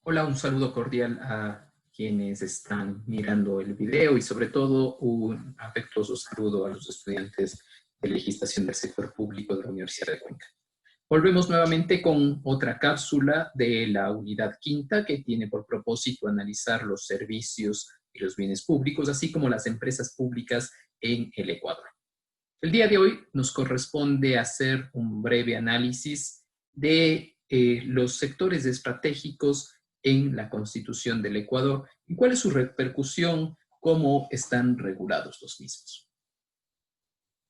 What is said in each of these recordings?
Hola, un saludo cordial a quienes están mirando el video y sobre todo un afectuoso saludo a los estudiantes de legislación del sector público de la Universidad de Cuenca. Volvemos nuevamente con otra cápsula de la unidad quinta que tiene por propósito analizar los servicios y los bienes públicos, así como las empresas públicas en el Ecuador. El día de hoy nos corresponde hacer un breve análisis de los sectores estratégicos en la Constitución del Ecuador y cuál es su repercusión, cómo están regulados los mismos.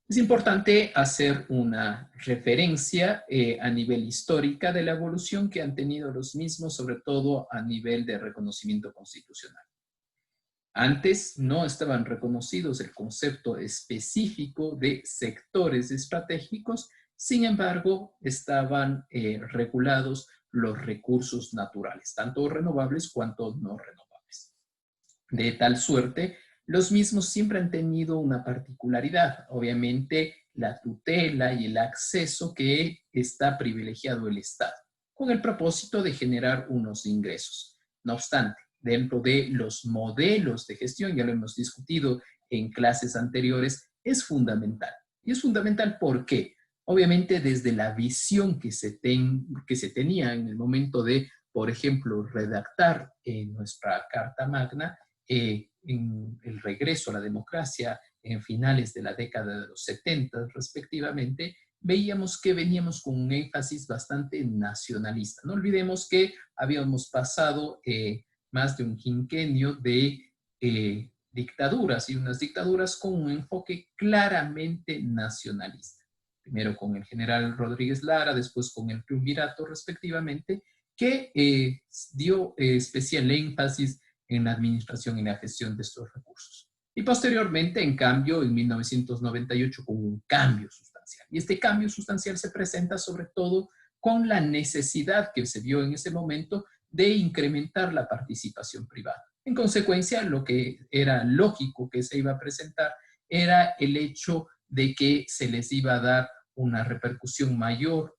Es importante hacer una referencia a nivel histórica de la evolución que han tenido los mismos, sobre todo a nivel de reconocimiento constitucional. Antes no estaban reconocidos el concepto específico de sectores estratégicos, sin embargo, estaban regulados los recursos naturales, tanto renovables cuanto no renovables. De tal suerte, los mismos siempre han tenido una particularidad, obviamente la tutela y el acceso que está privilegiado el Estado, con el propósito de generar unos ingresos. No obstante, dentro de los modelos de gestión, ya lo hemos discutido en clases anteriores, es fundamental. Y es fundamental porque, obviamente, desde la visión que se tenía en el momento de, por ejemplo, redactar nuestra Carta Magna, en el regreso a la democracia en finales de la década de los 70, respectivamente, veíamos que veníamos con un énfasis bastante nacionalista. No olvidemos que habíamos pasado más de un quinquenio de dictaduras y unas dictaduras con un enfoque claramente nacionalista. Primero con el general Rodríguez Lara, después con el triunvirato respectivamente, que dio especial énfasis en la administración y la gestión de estos recursos. Y posteriormente, en cambio, en 1998 con un cambio sustancial. Y este cambio sustancial se presenta sobre todo con la necesidad que se vio en ese momento de incrementar la participación privada. En consecuencia, lo que era lógico que se iba a presentar era el hecho de que se les iba a dar una repercusión mayor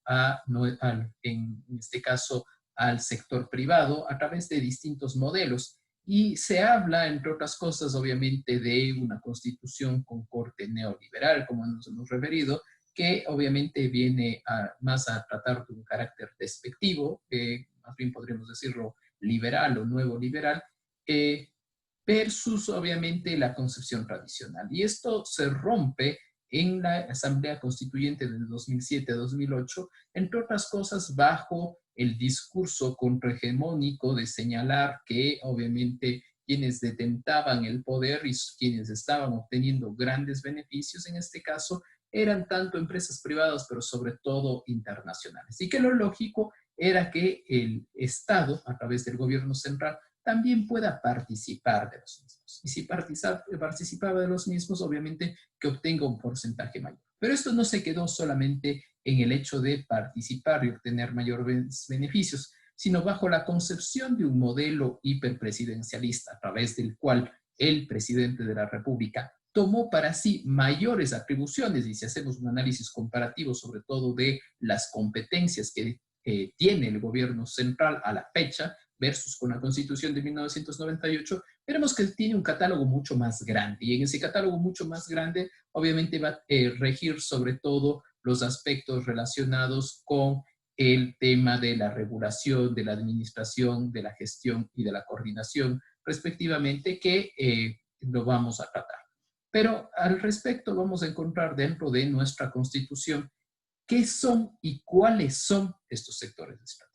en este caso al sector privado a través de distintos modelos. Y se habla, entre otras cosas, obviamente, de una constitución con corte neoliberal, como nos hemos referido, que obviamente viene más a tratar de un carácter despectivo, más bien podríamos decirlo liberal o nuevo liberal, versus obviamente la concepción tradicional. Y esto se rompe en la Asamblea Constituyente de 2007-2008, entre otras cosas bajo el discurso contrahegemónico de señalar que obviamente quienes detentaban el poder y quienes estaban obteniendo grandes beneficios en este caso eran tanto empresas privadas, pero sobre todo internacionales. Y que lo lógico era que el Estado, a través del gobierno central, también pueda participar de los mismos. Y si participaba de los mismos, obviamente que obtenga un porcentaje mayor. Pero esto no se quedó solamente en el hecho de participar y obtener mayores beneficios, sino bajo la concepción de un modelo hiperpresidencialista, a través del cual el presidente de la República tomó para sí mayores atribuciones, y si hacemos un análisis comparativo sobre todo de las competencias que tiene el gobierno central a la fecha, versus con la Constitución de 1998, veremos que tiene un catálogo mucho más grande. Y en ese catálogo mucho más grande, obviamente va a regir sobre todo los aspectos relacionados con el tema de la regulación, de la administración, de la gestión y de la coordinación, respectivamente, que lo vamos a tratar. Pero al respecto vamos a encontrar dentro de nuestra Constitución qué son y cuáles son estos sectores estratégicos.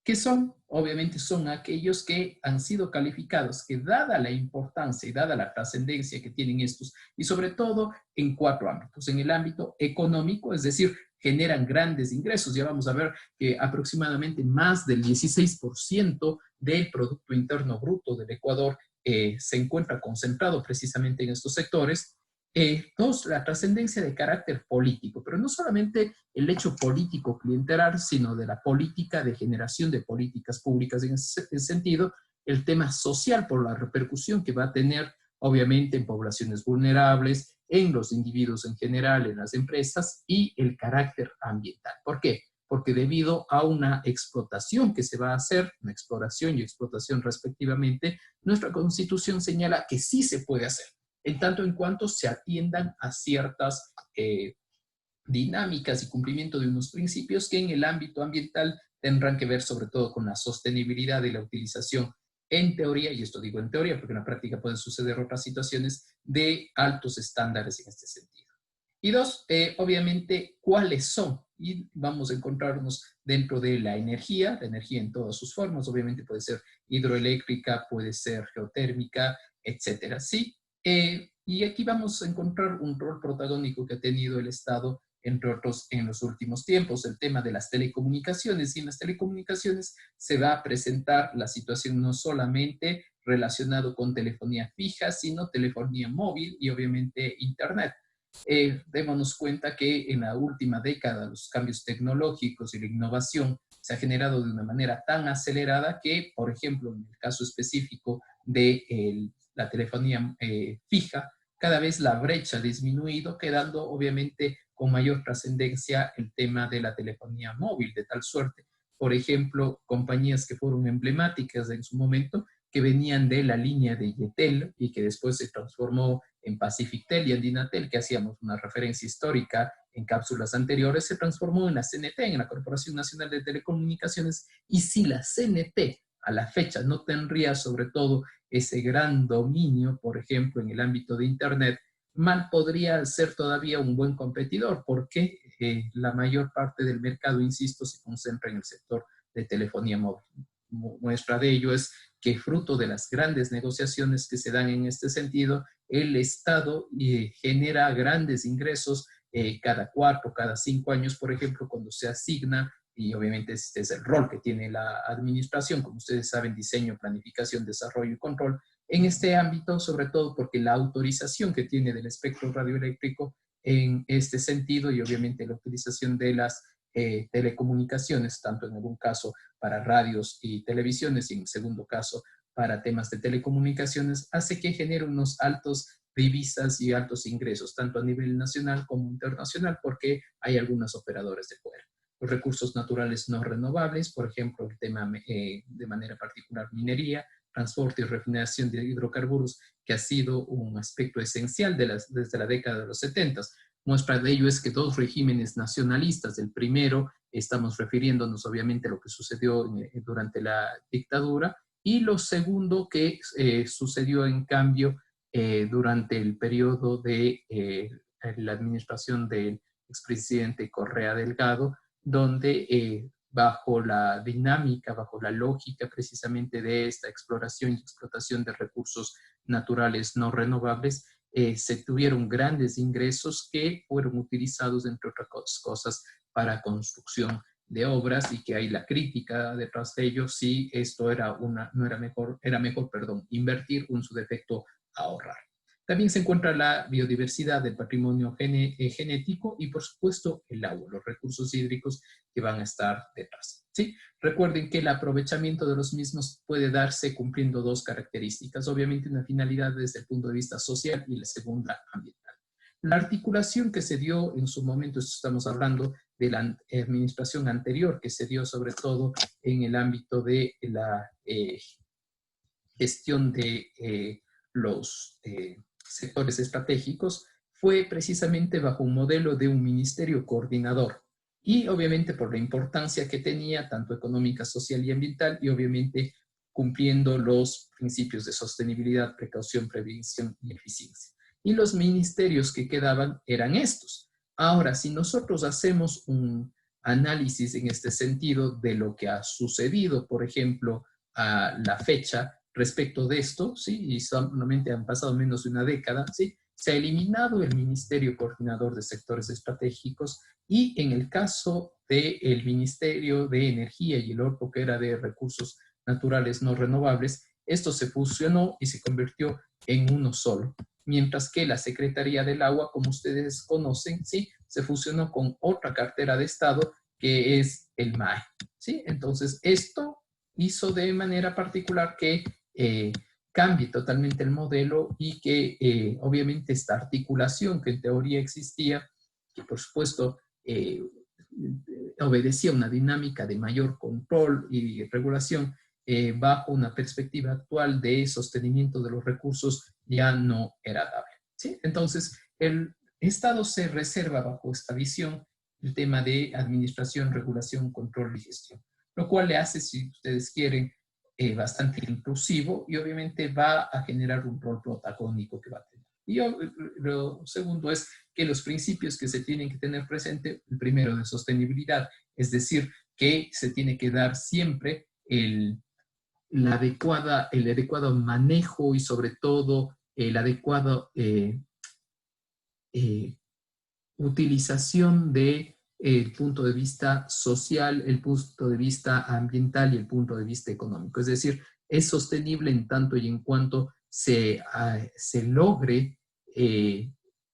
¿Qué son? Obviamente son aquellos que han sido calificados, que dada la importancia y dada la trascendencia que tienen estos, y sobre todo en 4 ámbitos. En el ámbito económico, es decir, generan grandes ingresos. Ya vamos a ver que aproximadamente más del 16% del Producto Interno Bruto del Ecuador se encuentra concentrado precisamente en estos sectores. Dos, la trascendencia de carácter político, pero no solamente el hecho político clientelar, sino de la política de generación de políticas públicas en ese sentido, el tema social por la repercusión que va a tener obviamente en poblaciones vulnerables, en los individuos en general, en las empresas y el carácter ambiental. ¿Por qué? porque debido a una explotación que se va a hacer, una exploración y explotación respectivamente, nuestra Constitución señala que sí se puede hacer, en tanto en cuanto se atiendan a ciertas dinámicas y cumplimiento de unos principios que en el ámbito ambiental tendrán que ver sobre todo con la sostenibilidad y la utilización en teoría, y esto digo en teoría porque en la práctica pueden suceder otras situaciones, de altos estándares en este sentido. Y dos, obviamente, ¿cuáles son? Y vamos a encontrarnos dentro de la energía en todas sus formas, obviamente puede ser hidroeléctrica, puede ser geotérmica, etcétera, ¿sí? Y aquí vamos a encontrar un rol protagónico que ha tenido el Estado, entre otros, en los últimos tiempos, el tema de las telecomunicaciones. Y en las telecomunicaciones se va a presentar la situación no solamente relacionado con telefonía fija, sino telefonía móvil y obviamente Internet. Démonos cuenta que en la última década los cambios tecnológicos y la innovación se ha generado de una manera tan acelerada que, por ejemplo, en el caso específico de la telefonía fija, cada vez la brecha ha disminuido, quedando obviamente con mayor trascendencia el tema de la telefonía móvil, de tal suerte, por ejemplo, compañías que fueron emblemáticas en su momento, que venían de la línea de Yetel y que después se transformó en Pacifictel y Andinatel, que hacíamos una referencia histórica en cápsulas anteriores, se transformó en la CNT, en la Corporación Nacional de Telecomunicaciones, y si la CNT a la fecha no tendría sobre todo ese gran dominio, por ejemplo, en el ámbito de Internet, mal podría ser todavía un buen competidor, porque la mayor parte del mercado, insisto, se concentra en el sector de telefonía móvil. Muestra de ello es que fruto de las grandes negociaciones que se dan en este sentido, el Estado genera grandes ingresos cada 4, cada 5 años, por ejemplo, cuando se asigna, y obviamente este es el rol que tiene la administración, como ustedes saben, diseño, planificación, desarrollo y control, en este ámbito, sobre todo porque la autorización que tiene del espectro radioeléctrico en este sentido y obviamente la utilización de las telecomunicaciones, tanto en algún caso para radios y televisiones y en segundo caso para temas de telecomunicaciones, hace que genere unos altos divisas y altos ingresos, tanto a nivel nacional como internacional, porque hay algunos operadores de poder. Los recursos naturales no renovables, por ejemplo, el tema de manera particular minería, transporte y refinación de hidrocarburos, que ha sido un aspecto esencial desde la década de los 70. Muestra de ello es que dos regímenes nacionalistas, el primero, estamos refiriéndonos obviamente a lo que sucedió durante la dictadura, y lo segundo que sucedió en cambio durante el periodo de la administración del expresidente Correa Delgado, donde bajo la dinámica, bajo la lógica precisamente de esta exploración y explotación de recursos naturales no renovables, se tuvieron grandes ingresos que fueron utilizados, entre otras cosas, para construcción de obras, y que hay la crítica detrás de ello, si esto era era mejor, invertir, o en su defecto ahorrar. También se encuentra la biodiversidad del patrimonio genético y, por supuesto, el agua, los recursos hídricos que van a estar detrás. ¿Sí? Recuerden que el aprovechamiento de los mismos puede darse cumpliendo dos características. Obviamente, una finalidad desde el punto de vista social y la segunda ambiental. La articulación que se dio en su momento, estamos hablando de la administración anterior, que se dio sobre todo en el ámbito de la gestión de los sectores estratégicos, fue precisamente bajo un modelo de un ministerio coordinador, y obviamente por la importancia que tenía, tanto económica, social y ambiental, y obviamente cumpliendo los principios de sostenibilidad, precaución, prevención y eficiencia. Y los ministerios que quedaban eran estos. Ahora, si nosotros hacemos un análisis en este sentido de lo que ha sucedido, por ejemplo, a la fecha, respecto de esto, ¿sí? Y solamente han pasado menos de una década, ¿sí? Se ha eliminado el Ministerio Coordinador de Sectores Estratégicos, y en el caso del Ministerio de Energía y el otro que era de Recursos Naturales No Renovables, esto se fusionó y se convirtió en uno solo. Mientras que la Secretaría del Agua, como ustedes conocen, ¿sí? Se fusionó con otra cartera de Estado que es el MAE, ¿sí? Entonces, esto hizo de manera particular que cambie totalmente el modelo, y que obviamente esta articulación que en teoría existía, que por supuesto obedecía una dinámica de mayor control y regulación, bajo una perspectiva actual de sostenimiento de los recursos ya no era dable, ¿sí? Entonces, el Estado se reserva bajo esta visión el tema de administración, regulación, control y gestión, lo cual le hace, si ustedes quieren, bastante inclusivo y obviamente va a generar un rol protagónico que va a tener. Y lo segundo es que los principios que se tienen que tener presente, el primero de sostenibilidad, es decir, que se tiene que dar siempre el adecuado manejo y sobre todo el adecuado utilización de el punto de vista social, el punto de vista ambiental y el punto de vista económico. Es decir, es sostenible en tanto y en cuanto se logre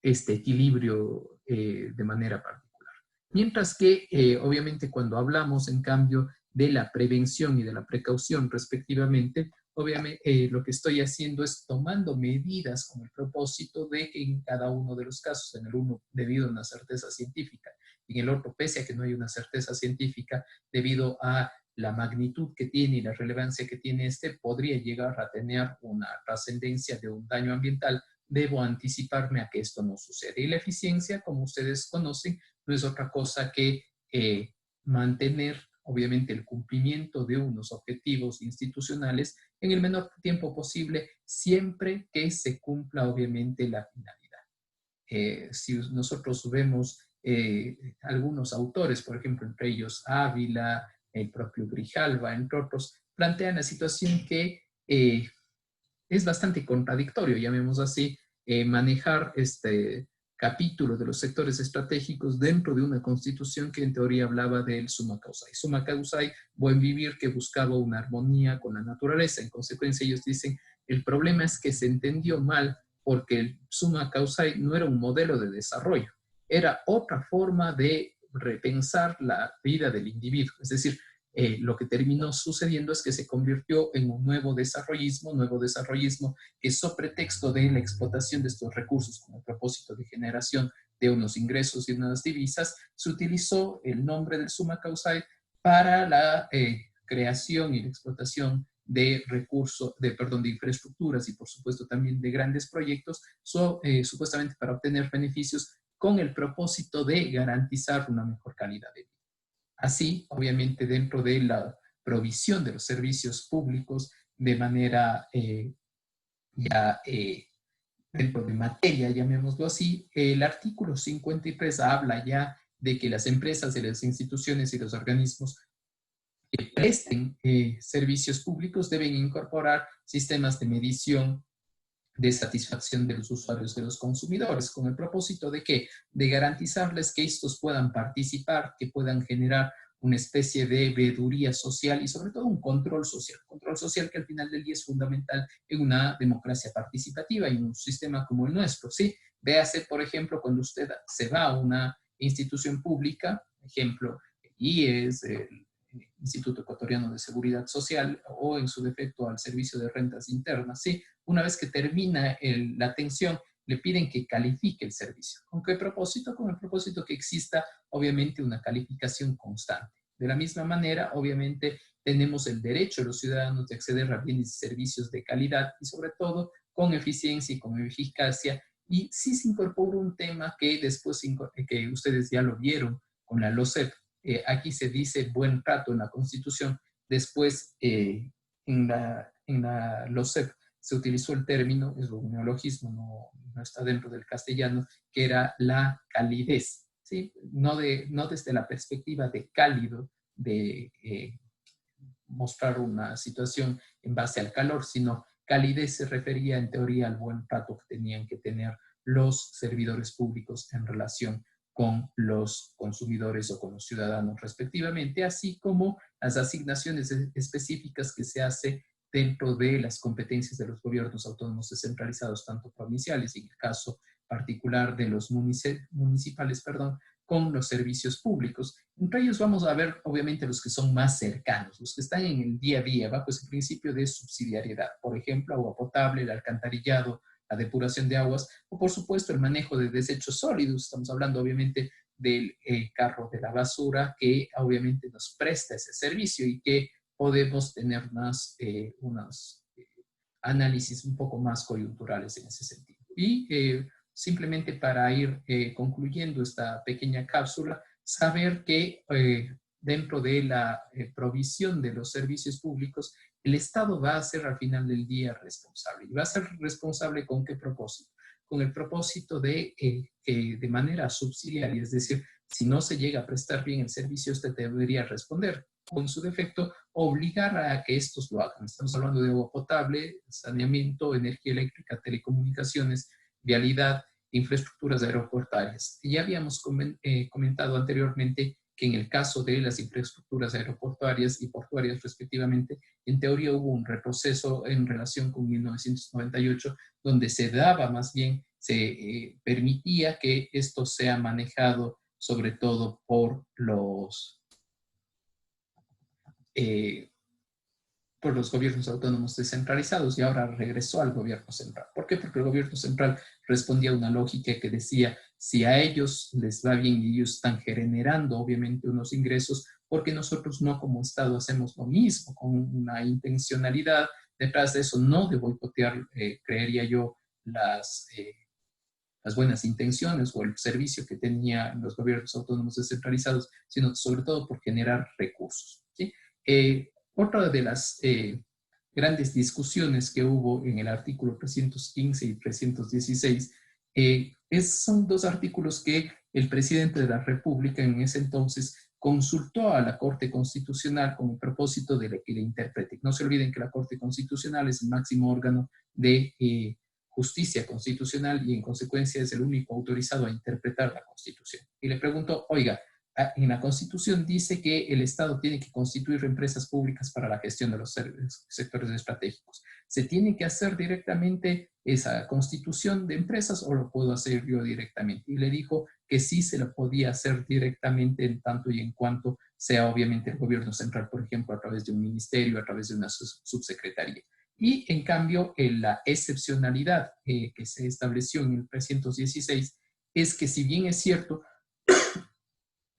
este equilibrio de manera particular. Mientras que, obviamente, cuando hablamos, en cambio, de la prevención y de la precaución respectivamente, obviamente lo que estoy haciendo es tomando medidas con el propósito de que en cada uno de los casos, en el uno debido a una certeza científica, y en el otro pese a que no hay una certeza científica, debido a la magnitud que tiene y la relevancia que tiene podría llegar a tener una trascendencia de un daño ambiental, debo anticiparme a que esto no suceda. Y la eficiencia, como ustedes conocen, no es otra cosa que mantener, obviamente, el cumplimiento de unos objetivos institucionales en el menor tiempo posible, siempre que se cumpla, obviamente, la finalidad. Si nosotros vemos algunos autores, por ejemplo, entre ellos Ávila, el propio Grijalva, entre otros, plantean la situación que es bastante contradictorio, llamémoslo así, manejar este capítulo de los sectores estratégicos dentro de una constitución que en teoría hablaba del summa causai. Summa causai, buen vivir, que buscaba una armonía con la naturaleza. En consecuencia, ellos dicen, el problema es que se entendió mal porque el summa causai no era un modelo de desarrollo, era otra forma de repensar la vida del individuo. Es decir, lo que terminó sucediendo es que se convirtió en un nuevo desarrollismo que, sobre pretexto de la explotación de estos recursos con el propósito de generación de unos ingresos y unas divisas, se utilizó el nombre del summa causai para la creación y la explotación de recursos, de infraestructuras y por supuesto también de grandes proyectos, supuestamente para obtener beneficios con el propósito de garantizar una mejor calidad de vida. Así, obviamente, dentro de la provisión de los servicios públicos de manera dentro de materia, llamémoslo así, el artículo 53 habla ya de que las empresas y las instituciones y los organismos que presten servicios públicos deben incorporar sistemas de medición de satisfacción de los usuarios, de los consumidores, con el propósito de que de garantizarles que estos puedan participar, que puedan generar una especie de veeduría social y sobre todo un control social que al final del día es fundamental en una democracia participativa y en un sistema como el nuestro, ¿sí? Véase, por ejemplo, cuando usted se va a una institución pública, ejemplo, el IES, el Instituto Ecuatoriano de Seguridad Social o en su defecto al Servicio de Rentas Internas, ¿sí? Una vez que termina la atención, le piden que califique el servicio. ¿Con qué propósito? Con el propósito que exista, obviamente, una calificación constante. De la misma manera, obviamente, tenemos el derecho de los ciudadanos de acceder a bienes y servicios de calidad y, sobre todo, con eficiencia y con eficacia. Y sí se incorpora un tema que después, que ustedes ya lo vieron con la LOCEP. Aquí se dice buen trato en la Constitución. Después, en la LOCEP, se utilizó el término, es un neologismo, no está dentro del castellano, que era la calidez, ¿sí? No desde la perspectiva de cálido, de mostrar una situación en base al calor, sino calidez se refería en teoría al buen trato que tenían que tener los servidores públicos en relación con los consumidores o con los ciudadanos respectivamente, así como las asignaciones específicas que se hace dentro de las competencias de los gobiernos autónomos descentralizados, tanto provinciales y en el caso particular de los municipales, con los servicios públicos. Entre ellos vamos a ver, obviamente, los que son más cercanos, los que están en el día a día, bajo ese principio de subsidiariedad. Por ejemplo, agua potable, el alcantarillado, la depuración de aguas, o por supuesto el manejo de desechos sólidos. Estamos hablando, obviamente, del carro de la basura que obviamente nos presta ese servicio y que podemos tener unos análisis un poco más coyunturales en ese sentido. Y simplemente para ir concluyendo esta pequeña cápsula, saber que dentro de la provisión de los servicios públicos, el Estado va a ser al final del día responsable. ¿Y va a ser responsable con qué propósito? Con el propósito de que de manera subsidiaria, es decir, si no se llega a prestar bien el servicio, usted debería responder. O en su defecto, obligar a que estos lo hagan. Estamos hablando de agua potable, saneamiento, energía eléctrica, telecomunicaciones, vialidad, infraestructuras aeroportuarias. Y ya habíamos comentado anteriormente que en el caso de las infraestructuras aeroportuarias y portuarias respectivamente, en teoría hubo un retroceso en relación con 1998, donde se daba más bien, se permitía que esto sea manejado sobre todo por los gobiernos autónomos descentralizados y ahora regresó al gobierno central. ¿Por qué? Porque el gobierno central respondía a una lógica que decía, si a ellos les va bien y ellos están generando obviamente unos ingresos, porque nosotros no como Estado hacemos lo mismo, con una intencionalidad detrás de eso, no de boicotear, creería yo, las buenas intenciones o el servicio que tenían los gobiernos autónomos descentralizados, sino sobre todo por generar recursos, ¿sí? Otra de las grandes discusiones que hubo en el artículo 315 y 316 son dos artículos que el presidente de la República en ese entonces consultó a la Corte Constitucional con el propósito de que le interprete. No se olviden que la Corte Constitucional es el máximo órgano de justicia constitucional y en consecuencia es el único autorizado a interpretar la Constitución. Y le pregunto, oiga, en la Constitución dice que el Estado tiene que constituir empresas públicas para la gestión de los sectores estratégicos. ¿Se tiene que hacer directamente esa constitución de empresas o lo puedo hacer yo directamente? Y le dijo que sí se lo podía hacer directamente en tanto y en cuanto sea obviamente el gobierno central, por ejemplo, a través de un ministerio, a través de una subsecretaría. Y en cambio, la excepcionalidad que se estableció en el 316 es que si bien es cierto,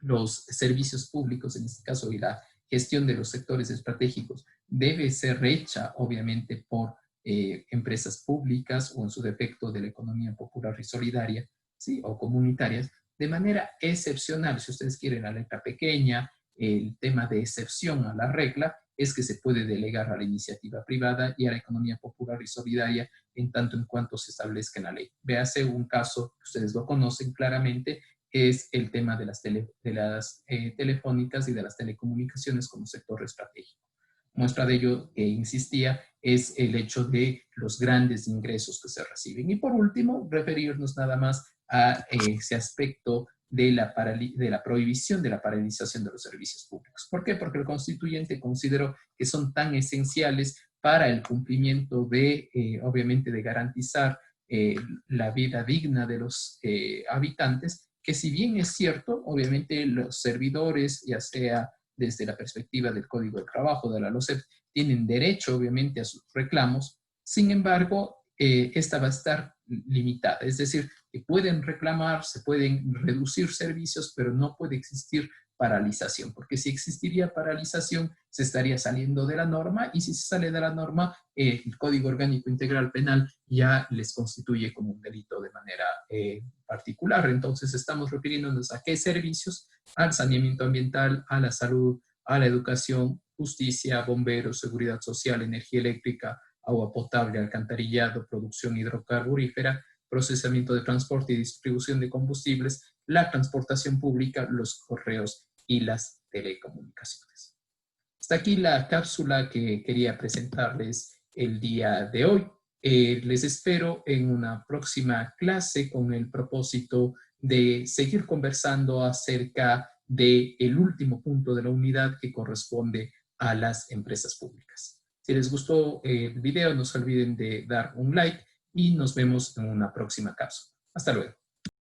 los servicios públicos, en este caso, y la gestión de los sectores estratégicos debe ser hecha, obviamente, por empresas públicas o en su defecto de la economía popular y solidaria, ¿sí? O comunitarias, de manera excepcional. Si ustedes quieren la letra pequeña, el tema de excepción a la regla es que se puede delegar a la iniciativa privada y a la economía popular y solidaria en tanto en cuanto se establezca en la ley. Véase un caso que ustedes lo conocen claramente, es el tema de las telefónicas y de las telecomunicaciones como sector estratégico. Muestra de ello que insistía es el hecho de los grandes ingresos que se reciben. Y por último, referirnos nada más a ese aspecto de la prohibición de la paralización de los servicios públicos. ¿Por qué? Porque el constituyente consideró que son tan esenciales para el cumplimiento de, obviamente, de garantizar la vida digna de los habitantes, que si bien es cierto, obviamente los servidores, ya sea desde la perspectiva del Código de Trabajo, de la LOCEP, tienen derecho obviamente a sus reclamos, sin embargo, esta va a estar limitada, es decir, que pueden reclamar, se pueden reducir servicios, pero no puede existir paralización, porque si existiría paralización, se estaría saliendo de la norma, y si se sale de la norma, el Código Orgánico Integral Penal ya les constituye como un delito de manera particular. Entonces, estamos refiriéndonos a qué servicios: al saneamiento ambiental, a la salud, a la educación, justicia, bomberos, seguridad social, energía eléctrica, agua potable, alcantarillado, producción hidrocarburífera, procesamiento de transporte y distribución de combustibles, la transportación pública, los correos y las telecomunicaciones. Hasta aquí la cápsula que quería presentarles el día de hoy. Les espero en una próxima clase con el propósito de seguir conversando acerca del último punto de la unidad que corresponde a las empresas públicas. Si les gustó el video, no se olviden de dar un like y nos vemos en una próxima cápsula. Hasta luego.